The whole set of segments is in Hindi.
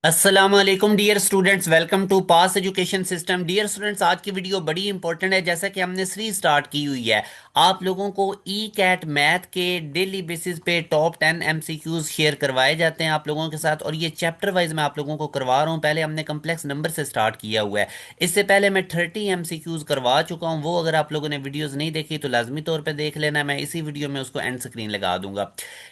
अस्सलाम वालेकुम dear students, welcome to pass education system. Dear students, आज की वीडियो बड़ी इंपॉर्टेंट है। जैसा कि हमने सीरीज स्टार्ट की हुई है, आप लोगों को ई कैट मैथ के डेली बेसिस पे टॉप 10 एमसीक्यूज शेयर करवाए जाते हैं आप लोगों के साथ, और ये चैप्टर वाइज मैं आप लोगों को करवा रहा हूँ। पहले हमने कम्प्लेक्स नंबर से स्टार्ट किया हुआ है। इससे पहले मैं 30 एमसीक्यूज करवा चुका हूँ। वो अगर आप लोगों ने वीडियोज नहीं देखी तो लाजमी तौर पर देख लेना। मैं इसी वीडियो में उसको एंड स्क्रीन लगा दूंगा।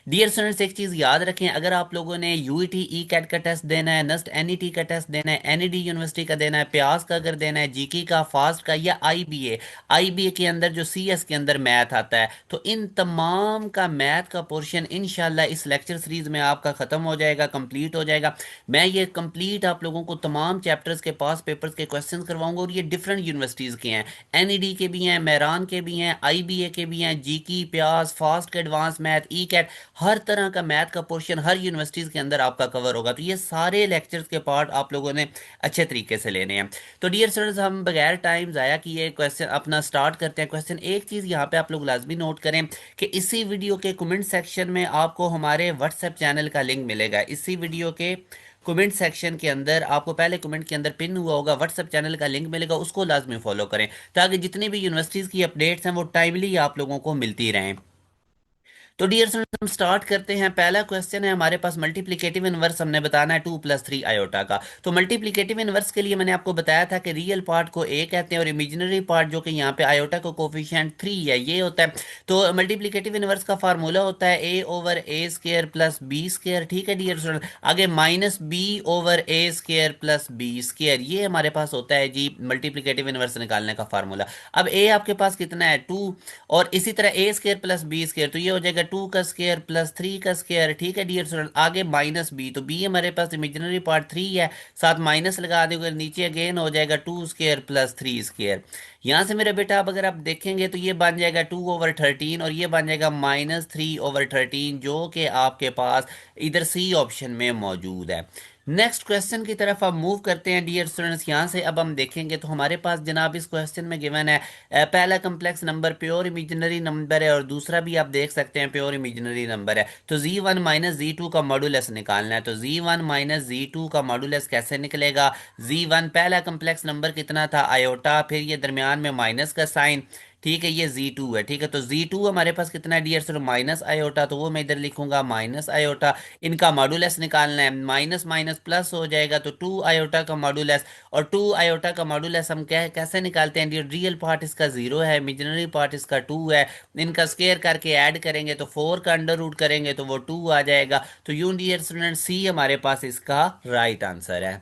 डियर स्टूडेंट्स, एक चीज याद रखें, अगर आप लोगों ने यूईटी ई कैट का टेस्ट देना है, नस्ट एनईटी का टेस्ट देना है, एनईडी यूनिवर्सिटी का देना है, प्यास का अगर देना है, जीके का, फास्ट का, या आईबीए के अंदर जो सीएस के अंदर मैथ आता है, तो इन तमाम का मैथ का पोर्शन इंशाल्लाह इस लेक्चर सीरीज में आपका खत्म हो जाएगा, कंप्लीट हो जाएगा। मैं ये कंप्लीट आप लोगों को तमाम चैप्टर्स के पास पेपर्स के क्वेश्चंस करवाऊंगा, और ये डिफरेंट यूनिवर्सिटीज के हैं। एनईडी के भी हैं, मेहरान के भी हैं, आईबीए के भी हैं, जीकी, प्यास, फास्ट के एडवांस मैथ, ई कैट, हर तरह का मैथ का पोर्शन हर यूनिवर्सिटीज के अंदर आपका कवर होगा। तो ये सारे लेक्चर्स के पार्ट आप लोगों ने अच्छे तरीके से लेने हैं। तो डियर स्टूडेंट्स, हम बगैर टाइम ज़ाया किए क्वेश्चन अपना स्टार्ट करते हैं। क्वेश्चन एक चीज़ यहाँ पे आप लोग लाजमी नोट करें कि इसी वीडियो के कमेंट सेक्शन में आपको हमारे व्हाट्सएप चैनल का लिंक मिलेगा। इसी वीडियो के कमेंट सेक्शन के अंदर आपको पहले कमेंट के अंदर पिन हुआ होगा, व्हाट्सएप चैनल का लिंक मिलेगा, उसको लाजमी फॉलो करें ताकि जितनी भी यूनिवर्सिटीज़ की अपडेट्स हैं वो टाइमली आप लोगों को मिलती रहें। तो डियर स्टूडेंट्स, हम स्टार्ट करते हैं। पहला क्वेश्चन है हमारे पास मल्टीप्लिकेटिव इनवर्स हमने बताना है 2 + 3 आयोटा का। तो मल्टीप्लिकेटिव इनवर्स के लिए मैंने आपको बताया था कि रियल पार्ट को ए कहते हैं और इमेजिनरी पार्ट जो कि यहाँ पे आयोटा का कोफिशिएंट 3 है ये होता है। तो मल्टीप्लिकेटिव इनवर्स का फार्मूला होता है a/a² + b²। ठीक है डियर स्टूडेंट, आगे -b/a² + b², ये हमारे पास होता है जी मल्टीप्लिकेटिव इनवर्स निकालने का फार्मूला। अब a आपके पास कितना है 2, और इसी तरह a² + b², तो ये हो जाएगा 2 का स्क्वायर + 3 का स्क्वायर। ठीक है डियर स्टूडेंट, आगे -b, तो b हमारे पास इमेजिनरी पार्ट 3 है, साथ माइनस लगा दोगे, नीचे अगेन हो जाएगा 2² + 3²। यहाँ से मेरा बेटा अब अगर आप देखेंगे तो ये बन जाएगा 2/13, और ये बन जाएगा -3/13, जो कि आपके पास इधर सी ऑप्शन में मौजूद है। नेक्स्ट क्वेश्चन की तरफ हम मूव करते हैं डियर स्टूडेंट्स। यहाँ से अब हम देखेंगे तो हमारे पास जनाब इस क्वेश्चन में गिवन है पहला complex number pure imaginary number है, और दूसरा भी आप देख सकते हैं प्योर इमेजिनरी नंबर है। तो z1 - z2 का मॉडुलस निकालना है। तो z1 - z2 का मॉडुलस कैसे निकलेगा? z1 पहला कम्प्लेक्स नंबर कितना था आयोटा, फिर ये दरमियान में माइनस का साइन, ठीक है, ये z2 है। ठीक है, तो z2 हमारे पास कितना है डियर सर? माइनस आयोटा, तो वो मैं इधर लिखूंगा माइनस आयोटा। इनका मॉडुलस निकालना है, माइनस माइनस प्लस हो जाएगा, तो 2 आयोटा का मॉडुलस। और 2 आयोटा का मॉडुलस हम कैसे निकालते हैं? रियल पार्ट इसका 0 है, इमेजिनरी पार्ट इसका 2 है। इनका स्क्वायर करके ऐड करेंगे तो 4 का अंडर रूट करेंगे तो वो 2 आ जाएगा। तो यूं डियर स्टूडेंट, सी हमारे पास इसका राइट आंसर है।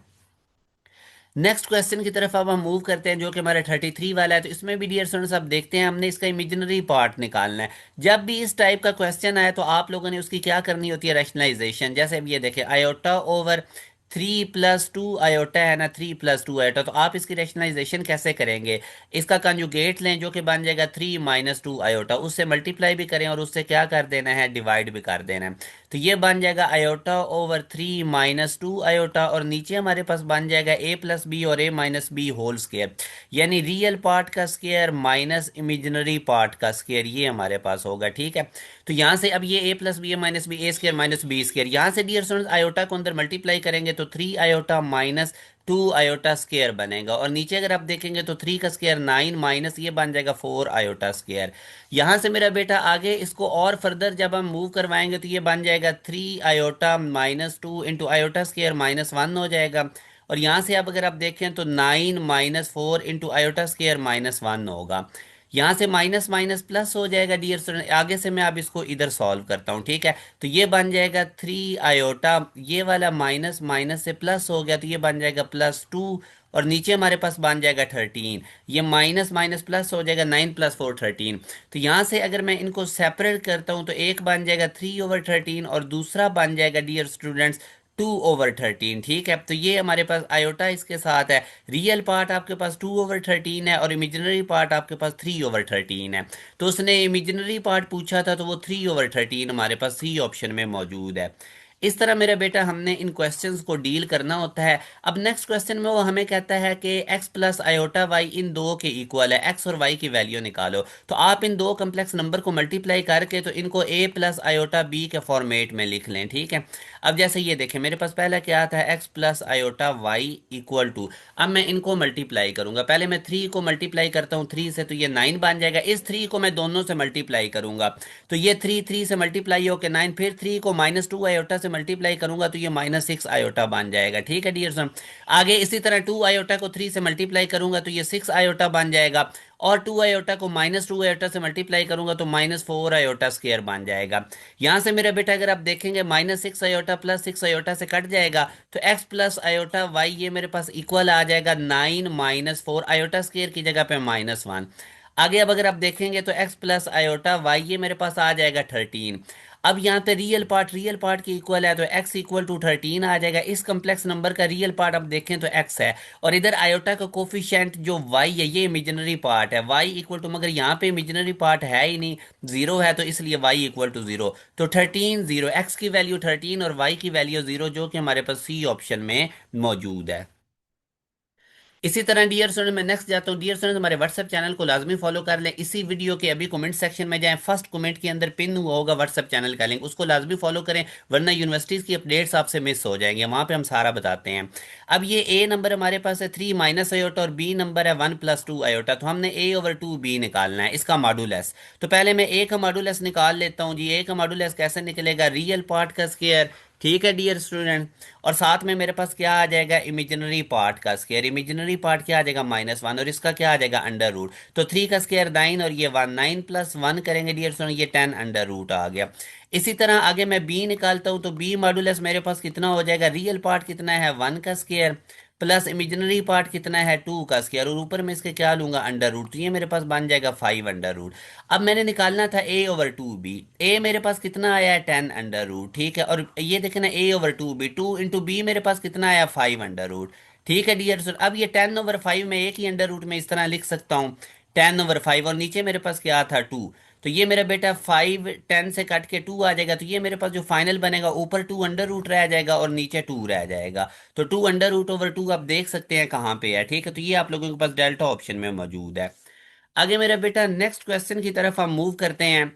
नेक्स्ट क्वेश्चन की तरफ अब हम मूव करते हैं जो कि हमारा 33 वाला है। तो इसमें भी डियर स्टूडेंट्स आप देखते हैं हमने इसका इमेजिनरी पार्ट निकालना है। जब भी इस टाइप का क्वेश्चन आए तो आप लोगों ने उसकी क्या करनी होती है? रैशनलाइजेशन। जैसे अब ये देखें, आयोटा ओवर 3 + 2 आयोटा है ना, 3 + 2 आयोटा, तो आप इसकी रैशनलाइजेशन कैसे करेंगे? इसका कंजुगेट लें जो कि बन जाएगा 3 - 2 आयोटा, उससे मल्टीप्लाई भी करें और उससे क्या कर देना है? डिवाइड भी कर देना है। तो ये बन जाएगा आयोटा ओवर 3 - 2 आयोटा, और नीचे हमारे पास बन जाएगा a + b और a - b होल स्केयर, यानी रियल पार्ट का स्केयर माइनस इमेजिनरी पार्ट का स्केयर, ये हमारे पास होगा। ठीक है, तो यहाँ से अब ये a + b a - b यहाँ से डियर स्टूडेंट्स आयोटा को अंदर मल्टीप्लाई करेंगे तो 3 आयोटा -2 आयोटा स्केयर बनेगा, और नीचे अगर आप देखेंगे तो 3 का स्केयर 9 माइनस ये बन जाएगा 4 आयोटा स्केयर। यहाँ से मेरा बेटा आगे इसको और फर्दर जब हम मूव करवाएंगे तो ये बन जाएगा 3 आयोटा -2 इंटू आयोटा स्केयर -1 हो जाएगा। और यहाँ से अब अगर आप देखें तो 9 - 4 इंटू आयोटा स्केयर -1 होगा। यहाँ से माइनस माइनस प्लस हो जाएगा डियर स्टूडेंट। आगे से मैं अब इसको इधर सॉल्व करता हूँ। ठीक है, तो ये बन जाएगा 3 आयोटा, ये वाला माइनस माइनस से प्लस हो गया तो ये बन जाएगा +2, और नीचे हमारे पास बन जाएगा 13। ये माइनस माइनस प्लस हो जाएगा, 9 + 4 13। तो यहाँ से अगर मैं इनको सेपरेट करता हूँ तो एक बन जाएगा 3/13 और दूसरा बन जाएगा डियर स्टूडेंट्स 2/13। ठीक है, तो ये हमारे पास आयोटा इसके साथ है। रियल पार्ट आपके पास 2/13 है और इमेजिनरी पार्ट आपके पास 3/13 है। तो उसने इमेजिनरी पार्ट पूछा था तो वो 3/13 हमारे पास सी ऑप्शन में मौजूद है। इस तरह मेरा बेटा हमने इन क्वेश्चंस को डील करना होता है। अब नेक्स्ट क्वेश्चन में वो हमें कहता है कि x प्लस आयोटा वाई इन दो के इक्वल है, x और y की वैल्यू निकालो। तो आप इन दो कम्प्लेक्स नंबर को मल्टीप्लाई करके तो इनको a प्लस आयोटा b के फॉर्मेट में लिख लें, ठीक है। अब जैसे ये देखें, मेरे पास पहला क्या आता है, x plus iota y equal to, अब मैं इनको मल्टीप्लाई करूंगा। पहले मैं 3 को मल्टीप्लाई करता हूँ 3 से, तो ये 9 बन जाएगा। इस 3 को मैं दोनों से मल्टीप्लाई करूंगा, तो ये 3 3 से मल्टीप्लाई होकर 9, फिर 3 को -2 आयोटा से मल्टीप्लाई करूंगा तो ये -6 आयोटा बन जाएगा, ठीक है डियर सन। आगे इसी तरह 2 आयोटा को 3 से मल्टीप्लाई करूंगा तो ये 6 आयोटा बन जाएगा, और 2 आयोटा को -2 आयोटा से मल्टीप्लाई करूंगा तो -4 आयोटा स्क्वायर बन जाएगा। यहां से मेरा बेटा अगर आप देखेंगे -6 आयोटा प्लस 6 आयोटा से कट जाएगा, तो x प्लस आयोटा वाई ये मेरे पास इक्वल आ जाएगा 9 -4 आयोटा स्क्वायर की जगह पे -1। आगे अब अगर आप देखेंगे तो x प्लस आयोटा वाई ये मेरे पास आ जाएगा 13। अब यहाँ पे रियल पार्ट की इक्वल है तो x इक्वल टू 13 आ जाएगा। इस कम्प्लेक्स नंबर का रियल पार्ट आप देखें तो x है, और इधर आयोटा का कोफिशिएंट जो y है ये इमेजिनरी पार्ट है, y इक्वल टू, मगर यहाँ पे इमेजिनरी पार्ट है ही नहीं, जीरो है, तो इसलिए y इक्वल टू जीरो। तो 13 जीरो, x की वैल्यू 13 और y की वैल्यू जीरो, जो कि हमारे पास सी ऑप्शन में मौजूद है। इसी तरह डियर स्टूडेंट मैं नेक्स्ट जाता हूँ। डियर स्टूडेंट हमारे व्हाट्सएप चैनल को लाजमी फॉलो कर लें। इसी वीडियो के अभी कमेंट सेक्शन में जाएं, फर्स्ट कमेंट के अंदर पिन हुआ होगा व्हाट्सएप चैनल का लिंक, उसको लाजमी फॉलो करें, वरना यूनिवर्सिटीज़ की अपडेट्स आपसे मिस हो जाएंगे, वहाँ पे हम सारा बताते हैं। अब ये ए नंबर हमारे पास है 3 माइनस आयोटा और बी नंबर है 1 + 2 आयोटा, तो हमने a/2b निकालना है, इसका मॉडुलस। तो पहले मैं ए का मॉडुलस निकाल लेता हूँ जी। ए का मॉडुलस कैसे निकलेगा, रियल पार्ट का स्क्वायर, ठीक है डियर स्टूडेंट, और साथ में मेरे पास क्या आ जाएगा, इमेजिनरी पार्ट का स्क्वायर। इमेजिनरी पार्ट क्या आ जाएगा, -1, और इसका क्या आ जाएगा, अंडर रूट। तो 3 का स्क्वायर 9 और ये 1, 9 + 1 करेंगे डियर स्टूडेंट, ये 10 अंडर रूट आ गया। इसी तरह आगे मैं बी निकालता हूँ, तो बी मॉडुलस मेरे पास कितना हो जाएगा, रियल पार्ट कितना है 1 का स्क्वायर, प्लस इमेजिनरी पार्ट कितना है 2 का स्क्वायर, और ऊपर में इसके क्या लूंगा, अंडर रूट, तो ये मेरे पास बन जाएगा 5 अंडर रूट। अब मैंने निकालना था a/2b, a मेरे पास कितना आया है 10 अंडर रूट, ठीक है, और ये देखे ना a/2b, 2 × b मेरे पास कितना आया 5 अंडर रूट, ठीक है डियर सर। अब ये 10/5 में एक ही अंडर रूट में इस तरह लिख सकता हूँ, 10/5, और नीचे मेरे पास क्या था 2, तो ये मेरा बेटा 5 10 से कट के 2 आ जाएगा, तो ये मेरे पास जो फाइनल बनेगा, ऊपर 2 अंडर रूट रह जाएगा और नीचे 2 रह जाएगा। तो 2 अंडर रूट ओवर 2 आप देख सकते हैं कहाँ पे है, ठीक है, तो ये आप लोगों के पास डेल्टा ऑप्शन में मौजूद है। आगे मेरा बेटा नेक्स्ट क्वेश्चन की तरफ हम मूव करते हैं।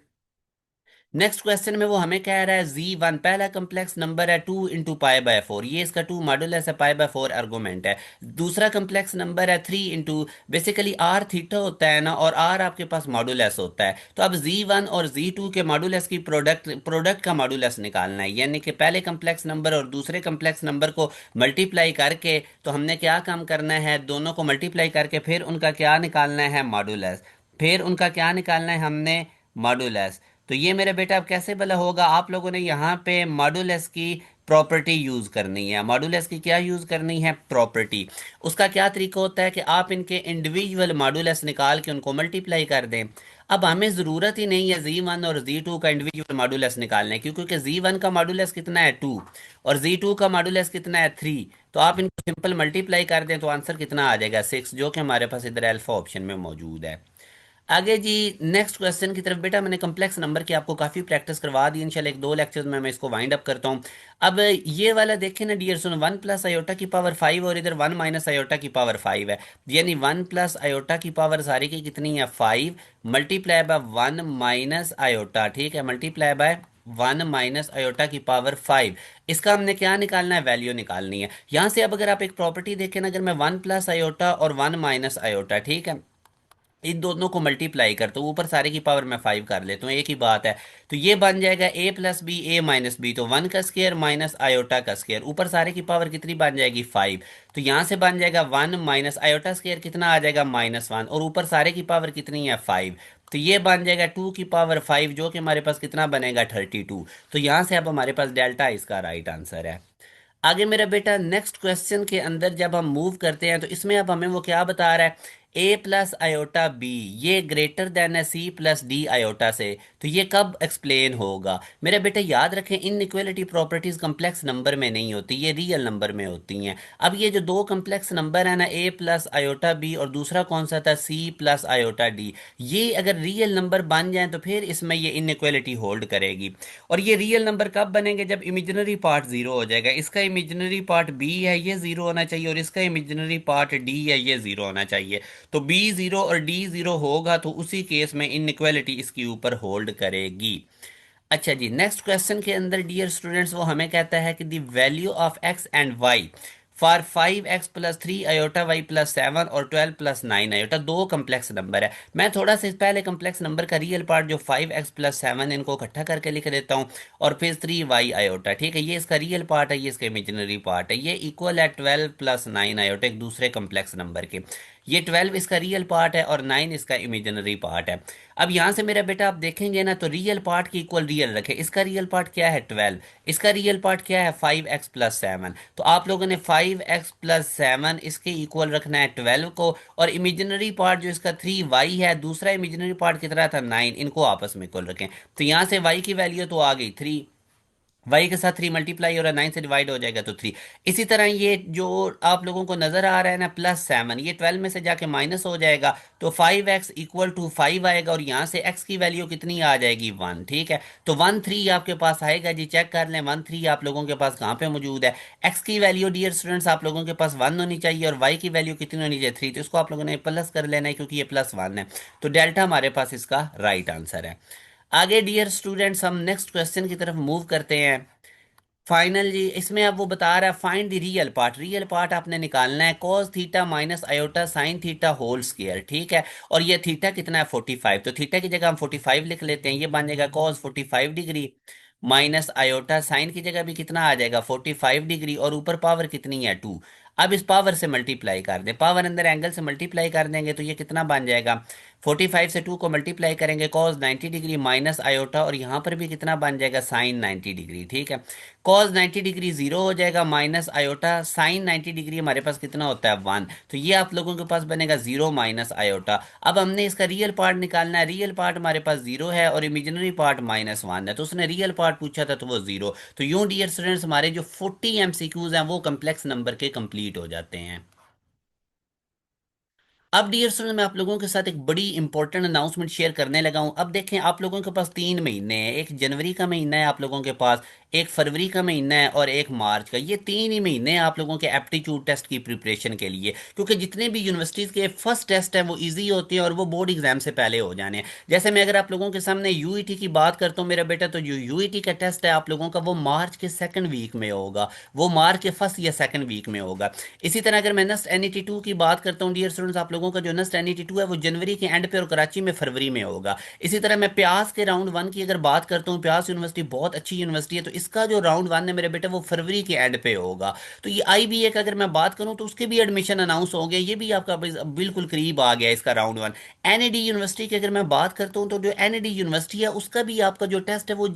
नेक्स्ट क्वेश्चन में वो हमें कह रहा है z1 पहला कम्प्लेक्स नंबर है 2 × π/4, ये इसका 2 मॉडुलस है, π/4 आर्गुमेंट है। दूसरा कम्प्लेक्स नंबर है 3 इंटू, बेसिकली r थीटा होता है ना, और r आपके पास मॉडुलस होता है। तो अब z1 और z2 के मॉडुलस की प्रोडक्ट का मॉडुलस निकालना है, यानी कि पहले कम्प्लेक्स नंबर और दूसरे कम्प्लेक्स नंबर को मल्टीप्लाई करके, तो हमने क्या काम करना है, दोनों को मल्टीप्लाई करके फिर उनका क्या निकालना है, मॉडुलस, फिर उनका क्या निकालना है हमने, मॉडुलस। तो ये मेरे बेटा अब कैसे भला होगा, आप लोगों ने यहाँ पे मॉडुलस की प्रॉपर्टी यूज करनी है। मॉडुलस की क्या यूज करनी है, प्रॉपर्टी। उसका क्या तरीका होता है कि आप इनके इंडिविजुअल मॉडुलस निकाल के उनको मल्टीप्लाई कर दें। अब हमें ज़रूरत ही नहीं है z1 और z2 का इंडिविजुअल मॉडुलस निकालने की, क्योंकि z1 का मॉडुलस कितना है 2 और z2 का मॉडुलस कितना है 3, तो आप इनको सिंपल मल्टीप्लाई कर दें तो आंसर कितना आ जाएगा 6, जो कि हमारे पास इधर अल्फा ऑप्शन में मौजूद है। आगे जी नेक्स्ट क्वेश्चन की तरफ। बेटा मैंने कम्प्लेक्स नंबर की आपको काफ़ी प्रैक्टिस करवा दी, इंशाल्लाह एक दो लेक्चर्स में मैं इसको वाइंड अप करता हूँ। अब ये वाला देखें ना डियर सुन, 1 + i/5 और इधर 1 - i/5 है, यानी 1 + i सारी की कितनी है 5, मल्टीप्लाई बाय 1 - i, ठीक है, मल्टीप्लाई बाय 1 - i5। इसका हमने क्या निकालना है, वैल्यू निकालनी है। यहाँ से अब अगर आप एक प्रॉपर्टी देखें ना, अगर मैं 1 + i और 1 - i, ठीक है, इन दोनों को मल्टीप्लाई करते हो, ऊपर सारे की पावर मैं 5 कर लेता हूँ, एक ही बात है। तो ये बन जाएगा a + b a - b, तो 1 का स्क्वायर माइनस आयोटा का स्क्वायर, ऊपर सारे की पावर कितनी बन जाएगी 5। तो यहाँ से बन जाएगा 1 - आयोटा स्क्वायर कितना आ जाएगा -1, और ऊपर सारे की पावर कितनी है 5, तो ये बन जाएगा 2 की पावर 5, जो कि हमारे पास कितना बनेगा 32। तो यहाँ से अब हमारे पास डेल्टा इसका राइट आंसर है। आगे मेरा बेटा नेक्स्ट क्वेश्चन के अंदर जब हम मूव करते हैं, तो इसमें अब हमें वो क्या बता रहा है, ए प्लस आयोटा बी ये ग्रेटर देन है सी प्लस डी आयोटा से, तो ये कब एक्सप्लेन होगा? मेरे बेटे याद रखें, इनइक्वालिटी प्रॉपर्टीज कम्प्लेक्स नंबर में नहीं होती, ये रियल नंबर में होती हैं। अब ये जो दो कम्प्लेक्स नंबर है ना, ए प्लस आयोटा बी और दूसरा कौन सा था, सी प्लस आयोटा डी, ये अगर रियल नंबर बन जाए तो फिर इसमें ये इनइक्वालिटी होल्ड करेगी। और ये रियल नंबर कब बनेंगे, जब इमेजिनरी पार्ट जीरो हो जाएगा। इसका इमेजिनरी पार्ट बी है, ये जीरो होना चाहिए, और इसका इमेजिनरी पार्ट डी है, ये जीरो होना चाहिए। तो बी जीरो और डी जीरो होगा तो उसी केस में इनइक्वालिटी इसके ऊपर होल्ड करेगी। अच्छा जी, नेक्स्ट क्वेश्चन के अंदर डियर स्टूडेंट्स वो हमें कहता है कि the value of x and y for 5x plus 3 iota y plus 7 और 12 प्लस 9 आयोटा, दो कम्प्लेक्स नंबर है। मैं थोड़ा सा पहले कम्प्लेक्स नंबर का रियल पार्ट जो 5x प्लस 7 इनको इकट्ठा करके लिख देता हूँ, और फिर 3y आयोटा, ठीक है, ये इसका रियल पार्ट है, ये इसका इमेजिनरी पार्ट है, ये इक्वल है 12 प्लस 9 आयोटा एक दूसरे कम्प्लेक्स नंबर के। ये 12 इसका रियल पार्ट है और 9 इसका इमेजिनरी पार्ट है। अब यहां से मेरा बेटा आप देखेंगे ना, तो रियल पार्ट की इक्वल रियल रखे, इसका रियल पार्ट क्या है 12, इसका रियल पार्ट क्या है 5x प्लस 7, तो आप लोगों ने 5x प्लस 7 इसके इक्वल रखना है 12 को, और इमेजिनरी पार्ट जो इसका 3y है, दूसरा इमेजिनरी पार्ट कितना था 9, इनको आपस में इक्वल रखें। तो यहां से y की वैल्यू तो आ गई 3, वाई के साथ 3 मल्टीप्लाई हो रहा है, 9 से डिवाइड हो जाएगा तो 3। इसी तरह ये जो आप लोगों को नजर आ रहा है ना +7, ये 12 में से जाके माइनस हो जाएगा, तो 5x = 5 आएगा, और यहाँ से x की वैल्यू कितनी आ जाएगी 1, ठीक है। तो 1 3 आपके पास आएगा जी, चेक कर लें 1 3 आप लोगों के पास कहाँ पे मौजूद है। x की वैल्यू डियर स्टूडेंट्स आप लोगों के पास 1 होनी चाहिए, और y की वैल्यू कितनी होनी चाहिए 3, तो इसको आप लोगों ने प्लस कर लेना है क्योंकि ये +1 है। तो डेल्टा हमारे पास इसका राइट आंसर है। आगे डियर स्टूडेंट्स हम नेक्स्ट क्वेश्चन की तरफ मूव करते हैं। फाइनल जी, इसमें अब वो बता रहा है find the real part, real part आपने निकालना है cos theta minus iota sine theta whole square, ठीक है। और ये थीटा कितना है 45, तो थीटा की जगह हम 45 लिख लेते हैं, ये बन जाएगा cos 45 degree minus iota sign की जगह भी कितना आ जाएगा 45 डिग्री, और ऊपर पावर कितनी है 2। अब इस पावर से मल्टीप्लाई कर दें, पावर अंदर एंगल से मल्टीप्लाई कर देंगे तो ये कितना बन जाएगा, 45 से 2 को मल्टीप्लाई करेंगे cos 90 डिग्री माइनस आयोटा, और यहाँ पर भी कितना बन जाएगा साइन 90 डिग्री, ठीक है। cos 90 डिग्री जीरो हो जाएगा, माइनस आयोटा साइन 90 डिग्री हमारे पास कितना होता है 1, तो ये आप लोगों के पास बनेगा 0 माइनस आयोटा। अब हमने इसका रियल पार्ट निकालना है, रियल पार्ट हमारे पास 0 है और इमेजिनरी पार्ट -1 है, तो उसने रियल पार्ट पूछा था तो वो 0। तो यूं डियर स्टूडेंट्स हमारे जो 40 एमसीक्यूज हैं वो कम्प्लेक्स नंबर के कंप्लीट हो जाते हैं। अब डियर स्टूडेंट मैं आप लोगों के साथ एक बड़ी इंपॉर्टेंट अनाउंसमेंट शेयर करने लगा हूं। अब देखें, आप लोगों के पास 3 महीने हैं, एक जनवरी का महीना है आप लोगों के पास, एक फरवरी का महीना है और एक मार्च का। ये 3 ही महीने हैं आप लोगों के एप्टीट्यूड टेस्ट की प्रिपरेशन के लिए, क्योंकि जितने भी यूनिवर्सिटीज़ के फर्स्ट टेस्ट हैं वो ईजी होते हैं और वो बोर्ड एग्जाम से पहले हो जाने हैं। जैसे मैं अगर आप लोगों के सामने यूईटी की बात करता हूँ मेरा बेटा, तो जो यूईटी का टेस्ट है आप लोगों का वो मार्च के सेकंड वीक में होगा, वो मार्च के फर्स्ट या सेकंड वीक में होगा। इसी तरह अगर मैं नस्ट NET 2 की बात करता हूँ डियर स्टूडेंट्स, आप लोगों का जो नस्ट NET 2 है वो जनवरी के एंड पे और कराची में फरवरी में होगा। इसी तरह मैं प्यास के राउंड 1 की अगर बात करता हूँ, प्यास यूनिवर्सिटी बहुत अच्छी यूनिवर्सिटी है, तो इसका जो राउंड 1 है मेरे बेटे वो फरवरी के एंड पे होगा। तो ये IBA का अगर मैं बात करूँ तो उसके भी एडमिशन अनाउंस हो गए, ये भी आपका बिल्कुल करीब आ गया इसका राउंड 1। NAD यूनिवर्सिटी की अगर मैं बात करता हूँ, तो जो NAD यूनिवर्सिटी है उसका भी आपका जो टेस्ट है वो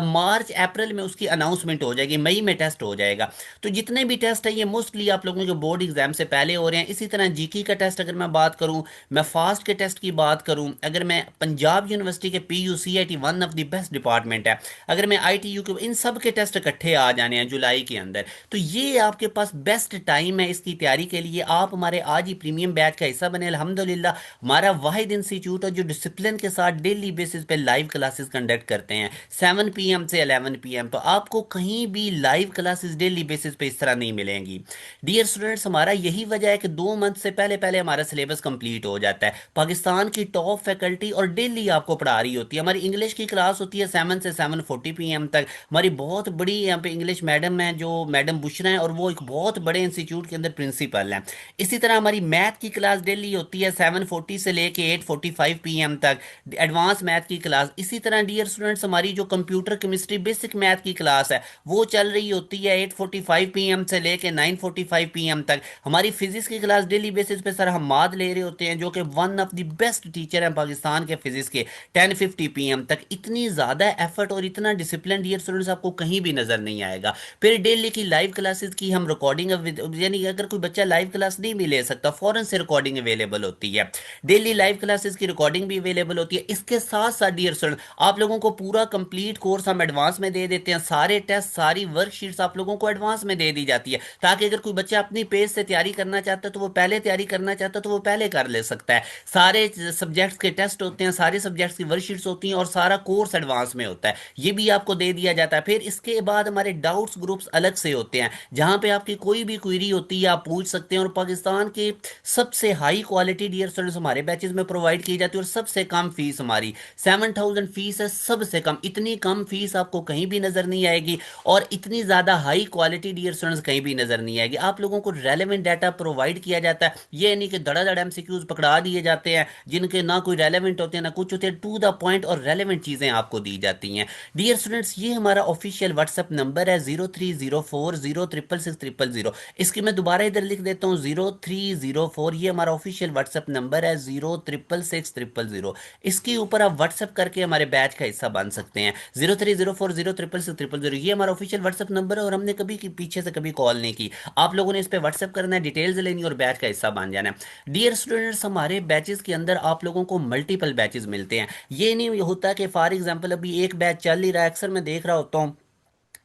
मार्च अप्रैल में उसकी अनाउंसमेंट हो जाएगी, मई में टेस्ट हो जाएगा। तो जितने भी टेस्ट है ये मोस्टली आप लोगों के बोर्ड एग्जाम से पहले हो रहे हैं। इसी तरह जीके का टेस्ट अगर मैं बात करूं, मैं फास्ट के टेस्ट की बात करूं, अगर मैं पंजाब यूनिवर्सिटी के PUCIT one of the best department है, अगर मैं ITU के, इन सब के टेस्ट इकट्ठे आ जाने हैं जुलाई के अंदर, तो ये आपके पास बेस्ट टाइम है इसकी तैयारी के लिए। आप हमारे आज ही प्रीमियम बैच का हिस्सा बने, अल्हम्दुलिल्लाह हमारा वाहिद इंस्टीट्यूट है जो डिसिप्लिन के साथ डेली बेसिस पे लाइव क्लासेस कंडक्ट करते हैं 7 PM से 11 PM। तो आपको कहीं भी लाइव क्लासेस डेली बेसिस पे इस तरह नहीं मिलेंगी डियर स्टूडेंट्स। हमारा यही वजह है कि 2 मंथ से पहले पहले हमारा सिलेबस कंप्लीट हो जाता है, पाकिस्तान की टॉप फैकल्टी और डेली आपको पढ़ा रही होती है। हमारी इंग्लिश की क्लास होती है 7 से 7:40 PM तक। हमारी बहुत बड़ी यहाँ पे इंग्लिश मैडम है जो मैडम बुशरा है, और वो एक बहुत बड़े इंस्टीट्यूट के अंदर प्रिंसिपल हैं। इसी तरह हमारी मैथ की क्लास डेली होती है 7:40 से लेके 8:45 PM तक, एडवांस मैथ की क्लास। इसी तरह डियर स्टूडेंट्स हमारी जो कंप्यूटर केमिस्ट्री बेसिक मैथ की क्लास है वो चल रही होती है 8:45 PM से लेके 9:45 PM तक। हमारी फिजिक्स की क्लास डेली बेसिस पे सर हम नवाद ले रहे होते हैं, जो कि one of the best teacher हैं पाकिस्तान के फिजिक्स के, 10:50 PM तक। इतनी ज़्यादा एफर्ट और इतना डिसिप्लिन डियर स्टूडेंट्स आपको कहीं भी नज़र नहीं आएगा। फिर डेली की लाइव क्लासेस की हम रिकॉर्डिंग, यानी अगर कोई बच्चा लाइव क्लास नहीं भी ले सकता, फ़ौरन से रिकॉर्डिंग अवेलेबल होती है। डेली लाइव क्लासेस की रिकॉर्डिंग भी अवेलेबल होती है। इसके साथ साथ डियर स्टूडेंट, आप लोगों को पूरा कंप्लीट कोर्स हम एडवांस में दे देते हैं। सारे टेस्ट, सारी वर्कशीट्स आप लोगों को एडवांस में दे दी जाती है, ताकि अगर कोई बच्चा अपनी पेज से तैयारी करना चाहता है तो वो पहले तैयारी करना चाहता है तो वो पहले कर ले सकता है। सारे सब्जेक्ट्स के टेस्ट होते हैं, सारे सब्जेक्ट्स की वर्कशीट्स होती हैं, और सारा कोर्स एडवांस में होता है, ये भी आपको दे दिया जाता है। फिर इसके बाद हमारे डाउट्स ग्रुप्स अलग से होते हैं, जहां पे आपकी कोई भी क्वेरी होती है आप पूछ सकते हैं। और पाकिस्तान के सबसे हाई क्वालिटी डियर स्टूडेंट्स हमारे बैचेस में प्रोवाइड की जाती है, और सबसे कम फीस हमारी 7,000 फीस है, सबसे कम। इतनी कम फीस आपको कहीं भी नजर नहीं आएगी, और इतनी ज्यादा हाई क्वालिटी डियर स्टूडेंट्स कहीं भी नजर नहीं आएगी। आप लोगों को रेलेवेंट डाटा प्रोवाइड किया जाता है, ये नहीं कि धड़ाधड़ एमसीक्यूज पकड़ा दिए जाते हैं जिनके ना कोई रेलेवेंट होते हैं ना कुछ होते हैं। टू द पॉइंट और रेलेवेंट चीजें आपको दी जाती हैं। डियर स्टूडेंट्स, ये हमारा ऑफिशियल व्हाट्सएप नंबर है 0304066600। इसकी मैं दोबारा इधर लिख देता हूँ, 0304, ये हमारा ऑफिशियल व्हाट्सएप नंबर है, 0666600। इसके ऊपर आप व्हाट्सएप करके हमारे बैच का हिस्सा बन सकते हैं। 0304066600, ये हमारा ऑफिशियल व्हाट्सएप नंबर है, और हमने कभी पीछे से कभी कॉल नहीं की। आप लोगों ने इस पर व्हाट्सएप करना है, डिटेल्स लेनी और बैच का हिस्सा बन जाना है। डियर स्टूडेंट्स, हमारे बैचेस के अंदर आप लोगों को मल्टीपल बैचेस मिलते हैं। ये नहीं होता कि फॉर एग्जांपल अभी एक बैच चल ही रहा है, अक्सर मैं देख रहा होता हूँ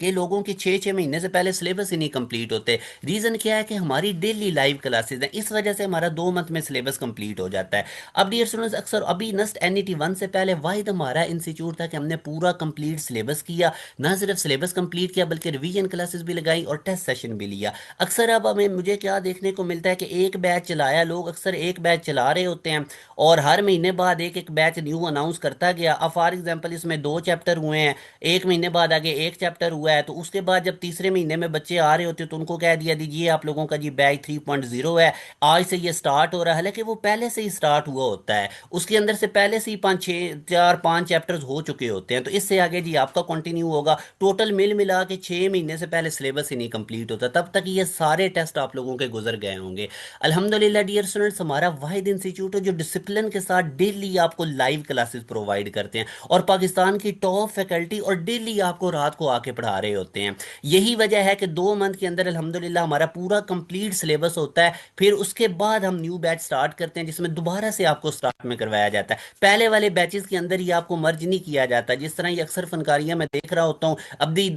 कि लोगों के 6-6 महीने से पहले सिलेबस ही नहीं कंप्लीट होते। रीज़न क्या है कि हमारी डेली लाइव क्लासेस हैं, इस वजह से हमारा 2 मंथ में सिलेबस कंप्लीट हो जाता है। अब डियर स्टूडेंट्स, अक्सर अभी नस्ट NET 1 से पहले वाहिद हमारा इंस्टीट्यूट था कि हमने पूरा कंप्लीट सिलेबस किया। ना सिर्फ सिलेबस कंप्लीट किया बल्कि रिवीजन क्लासेस भी लगाई और टेस्ट सेशन भी लिया। अक्सर अब हमें मुझे क्या देखने को मिलता है कि एक बैच चलाया, लोग अक्सर एक बैच चला रहे होते हैं, और हर महीने बाद एक एक बैच न्यू अनाउंस करता गया। अब फॉर एग्जाम्पल इसमें 2 चैप्टर हुए हैं, एक महीने बाद आगे एक चैप्टर हुआ है, तो उसके बाद जब तीसरे महीने में बच्चे आ रहे होते हैं तो उनको कह दिया दीजिए आप लोगों का जी बैच 3.0 है, आज से ये स्टार्ट हो रहा है। हालांकि वो पहले से ही स्टार्ट हुआ होता है, उसके अंदर से पहले से ही 5 4 5 चैप्टर्स हो चुके होते हैं, तो इससे आगे जी आपका कंटिन्यू होगा। टोटल मिल मिला के 6 महीने से पहले सिलेबस ही नहीं कंप्लीट होता, तब तक ये सारे टेस्ट आप लोगों के गुजर गए होंगे। अल्हम्दुलिल्लाह डियर स्टूडेंट्स, हमारा वाहिद इंस्टीट्यूट है जो डिसिप्लिन के साथ डेली आपको लाइव क्लासेस प्रोवाइड करते हैं, और पाकिस्तान की टॉप फैकल्टी, और डेली आपको रात को आके पढ़ा रहे होते हैं। यही वजह है कि 2 मंथ के अंदर अल्हम्दुलिल्लाह हमारा पूरा कंप्लीट सिलेबस होता है। फिर उसके बाद हम न्यू बैच स्टार्ट करते हैं, जिसमें दोबारा से आपको स्टार्ट में करवाया जाता है। पहले वाले बैचेस के अंदर ही आपको मर्ज नहीं किया जाता, जिस तरह ये अक्सर फनकारियां मैं देख रहा होता हूँ। अभी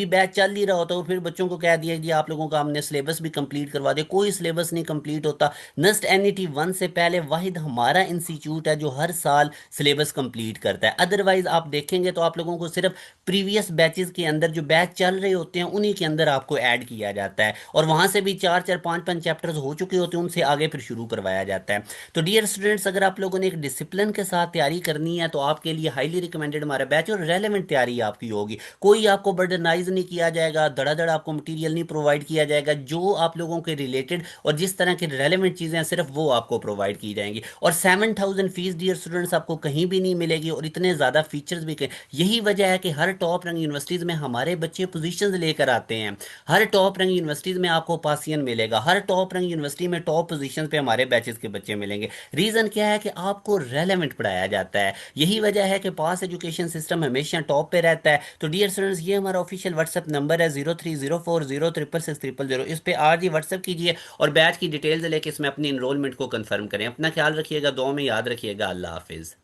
बैच चल ही रहा होता है, और फिर बच्चों को कह दिया कि आप लोगों का हमने सिलेबस भी कंप्लीट करवा दिया। कोई सिलेबस नहीं कंप्लीट होता। नस्ट NET 1 से पहले वाहिद हमारा इंस्टीट्यूट है जो हर साल सिलेबस कंप्लीट करता है। अदरवाइज आप देखेंगे तो आप लोगों को सिर्फ प्रीवियस बैचेस के अंदर जो बैच चल रहे होते हैं उन्हीं के अंदर आपको ऐड किया जाता है, और वहां से भी 4 4 5 5 चैप्टर्स हो चुके होते हैं, उनसे आगे फिर शुरू करवाया जाता है। तो डियर स्टूडेंट्स, अगर आप लोगों ने एक डिसिप्लिन के साथ तैयारी करनी है तो आपके लिए हाईली रिकमेंडेड हमारा बैच, और रेलेवेंट तैयारी आपकी होगी। कोई आपको बर्डनाइज नहीं किया जाएगा, धड़ाधड़ आपको मटेरियल नहीं प्रोवाइड किया जाएगा। जो आप लोगों के रिलेटेड और जिस तरह की रेलेवेंट चीज़ें हैं सिर्फ वो आपको प्रोवाइड की जाएंगी। और 7,000 फीस डियर स्टूडेंट्स आपको कहीं भी नहीं मिलेगी, और इतने ज़्यादा फीचर्स भी कहीं। यही वजह है कि हर टॉप रैंक यूनिवर्सिटीज़ में हमारे बच्चे पोजीशंस लेकर आते हैं। हर टॉप रैंक यूनिवर्सिटीज़ में आपको पासियन मिलेगा, हर टॉप रैंक यूनिवर्सिटी में टॉप पोजीशन पे हमारे बैचेस के बच्चे मिलेंगे। रीज़न क्या है कि आपको रेलेवेंट पढ़ाया जाता है। यही वजह है कि पास एजुकेशन सिस्टम हमेशा टॉप पे रहता है। तो डियर स्टूडेंट्स, ये हमारा ऑफिशियल व्हाट्सएप नंबर है 0304066600। इस पे आज ही व्हाट्सएप कीजिए और बैच की डिटेल्स लेके इसमें अपनी इनरोलमेंट को कंफर्म करें। अपना ख्याल रखिएगा, दुआ में याद रखिएगा। अल्लाह हाफिज़।